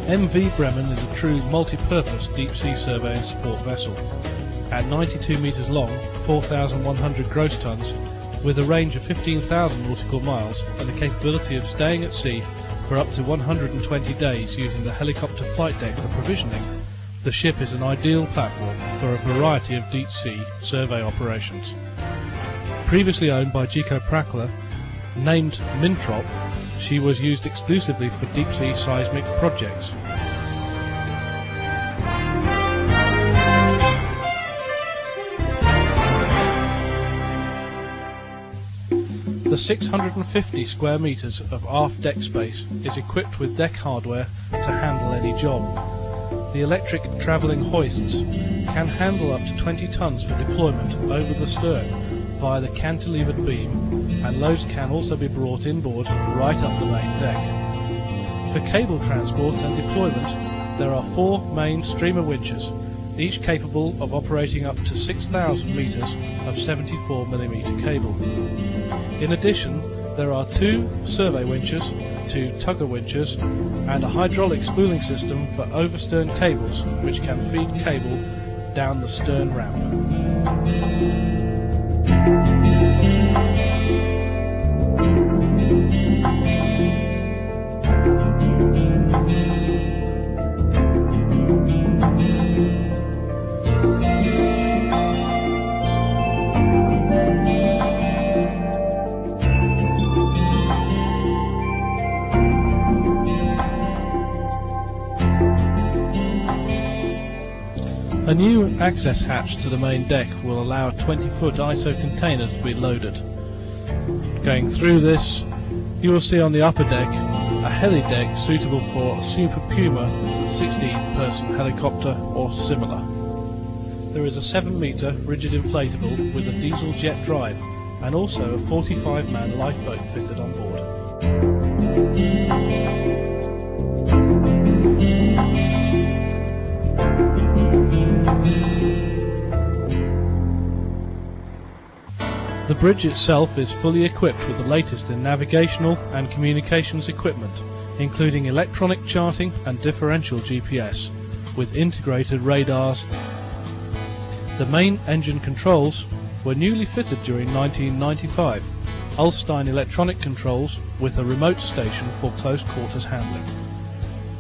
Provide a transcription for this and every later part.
MV Bremen is a true multi-purpose deep-sea survey and support vessel. At 92 metres long, 4,100 gross tonnes, with a range of 15,000 nautical miles and the capability of staying at sea for up to 120 days using the helicopter flight deck for provisioning, the ship is an ideal platform for a variety of deep-sea survey operations. Previously owned by Gico Prakler, named Mintrop, she was used exclusively for deep-sea seismic projects. The 650 square metres of aft deck space is equipped with deck hardware to handle any job. The electric travelling hoists can handle up to 20 tonnes for deployment over the stern via the cantilevered beam, and loads can also be brought inboard right up the main deck. For cable transport and deployment, there are 4 main streamer winches, each capable of operating up to 6,000 metres of 74mm cable. In addition, there are 2 survey winches, 2 tugger winches, and a hydraulic spooling system for overstern cables which can feed cable down the stern ramp. A new access hatch to the main deck will allow a 20-foot ISO container to be loaded. Going through this, you will see on the upper deck a heli deck suitable for a Super Puma 16-person helicopter or similar. There is a 7-metre rigid inflatable with a diesel jet drive and also a 45-man lifeboat fitted on board. The bridge itself is fully equipped with the latest in navigational and communications equipment, including electronic charting and differential GPS, with integrated radars. The main engine controls were newly fitted during 1995, Ulstein electronic controls with a remote station for close quarters handling.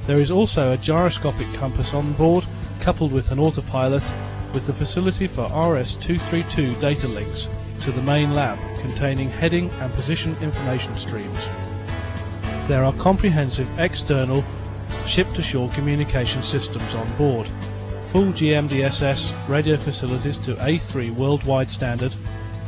There is also a gyroscopic compass on board, coupled with an autopilot, with the facility for RS-232 data links to the main lab containing heading and position information streams. There are comprehensive external ship-to-shore communication systems on board, full GMDSS radio facilities to A3 worldwide standard,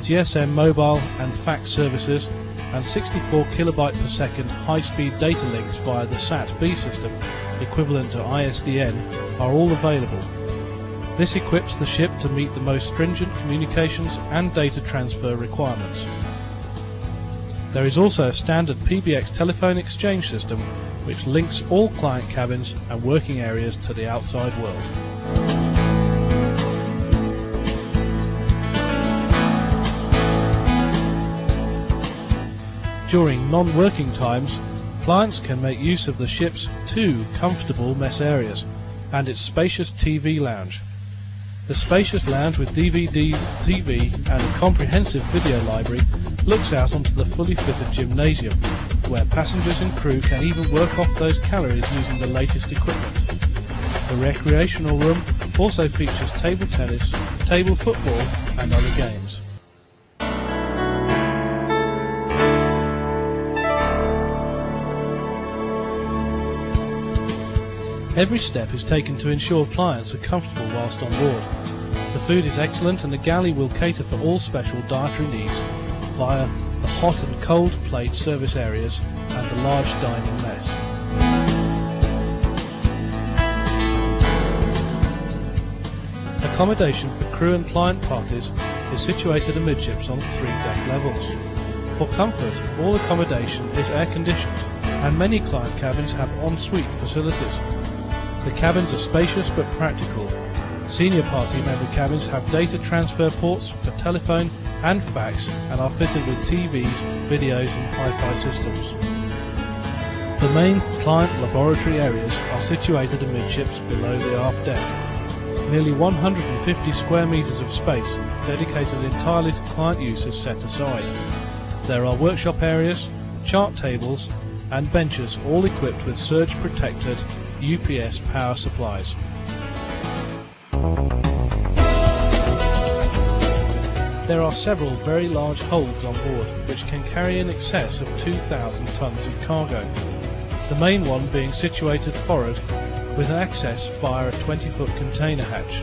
GSM mobile and fax services, and 64 kilobyte per second high-speed data links via the SAT-B system, equivalent to ISDN, are all available. This equips the ship to meet the most stringent communications and data transfer requirements. There is also a standard PBX telephone exchange system which links all client cabins and working areas to the outside world. During non-working times, clients can make use of the ship's 2 comfortable mess areas and its spacious TV lounge. The spacious lounge with DVD, TV and a comprehensive video library looks out onto the fully fitted gymnasium, where passengers and crew can even work off those calories using the latest equipment. The recreational room also features table tennis, table football and other games. Every step is taken to ensure clients are comfortable whilst on board. The food is excellent and the galley will cater for all special dietary needs via the hot and cold plate service areas and the large dining mess. Accommodation for crew and client parties is situated amidships on 3 deck levels. For comfort, all accommodation is air conditioned and many client cabins have ensuite facilities. The cabins are spacious but practical. Senior party member cabins have data transfer ports for telephone and fax and are fitted with TVs, videos and hi-fi systems. The main client laboratory areas are situated amidships below the aft deck. Nearly 150 square metres of space dedicated entirely to client use is set aside. There are workshop areas, chart tables and benches, all equipped with surge protected UPS power supplies. There are several very large holds on board which can carry in excess of 2,000 tonnes of cargo, the main one being situated forward with access via a 20-foot container hatch.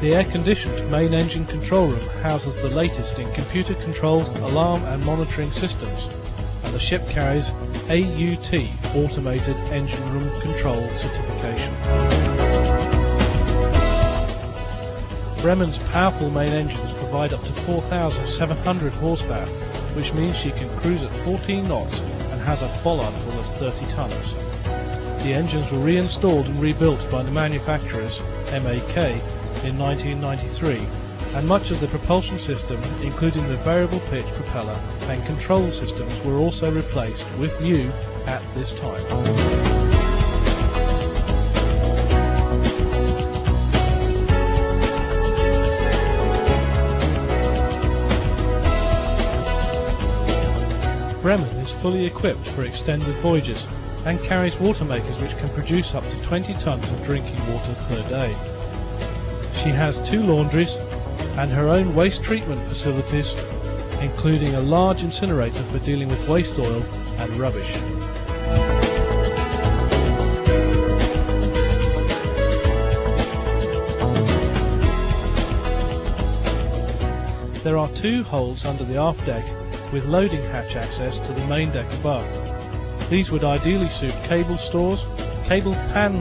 The air-conditioned main engine control room houses the latest in computer-controlled alarm and monitoring systems, and the ship carries AUT Automated Engine Room Control certification. Bremen's powerful main engines provide up to 4,700 horsepower, which means she can cruise at 14 knots and has a bollard full of 30 tons. The engines were reinstalled and rebuilt by the manufacturers MAK in 1993, and much of the propulsion system, including the variable pitch propeller and control systems, were also replaced with new at this time. Bremen is fully equipped for extended voyages and carries water makers which can produce up to 20 tons of drinking water per day. She has 2 laundries and her own waste treatment facilities, including a large incinerator for dealing with waste oil and rubbish. There are 2 holds under the aft deck with loading hatch access to the main deck above. These would ideally suit cable stores, cable pan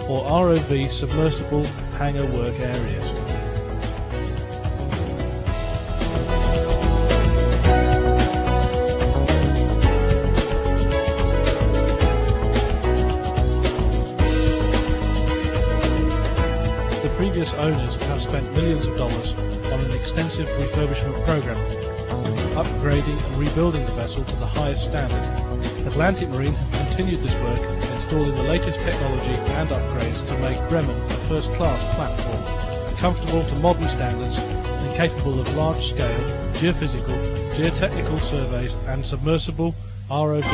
or ROV submersible hangar work areas. The previous owners have spent millions of dollars on an extensive refurbishment program, upgrading and rebuilding the vessel to the highest standard. Atlantic Marine have continued this work, installing the latest technology and upgrades to make Bremen a first-class platform, comfortable to modern standards and capable of large-scale geophysical, geotechnical surveys and submersible, ROV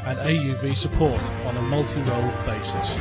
and AUV support on a multi-role basis.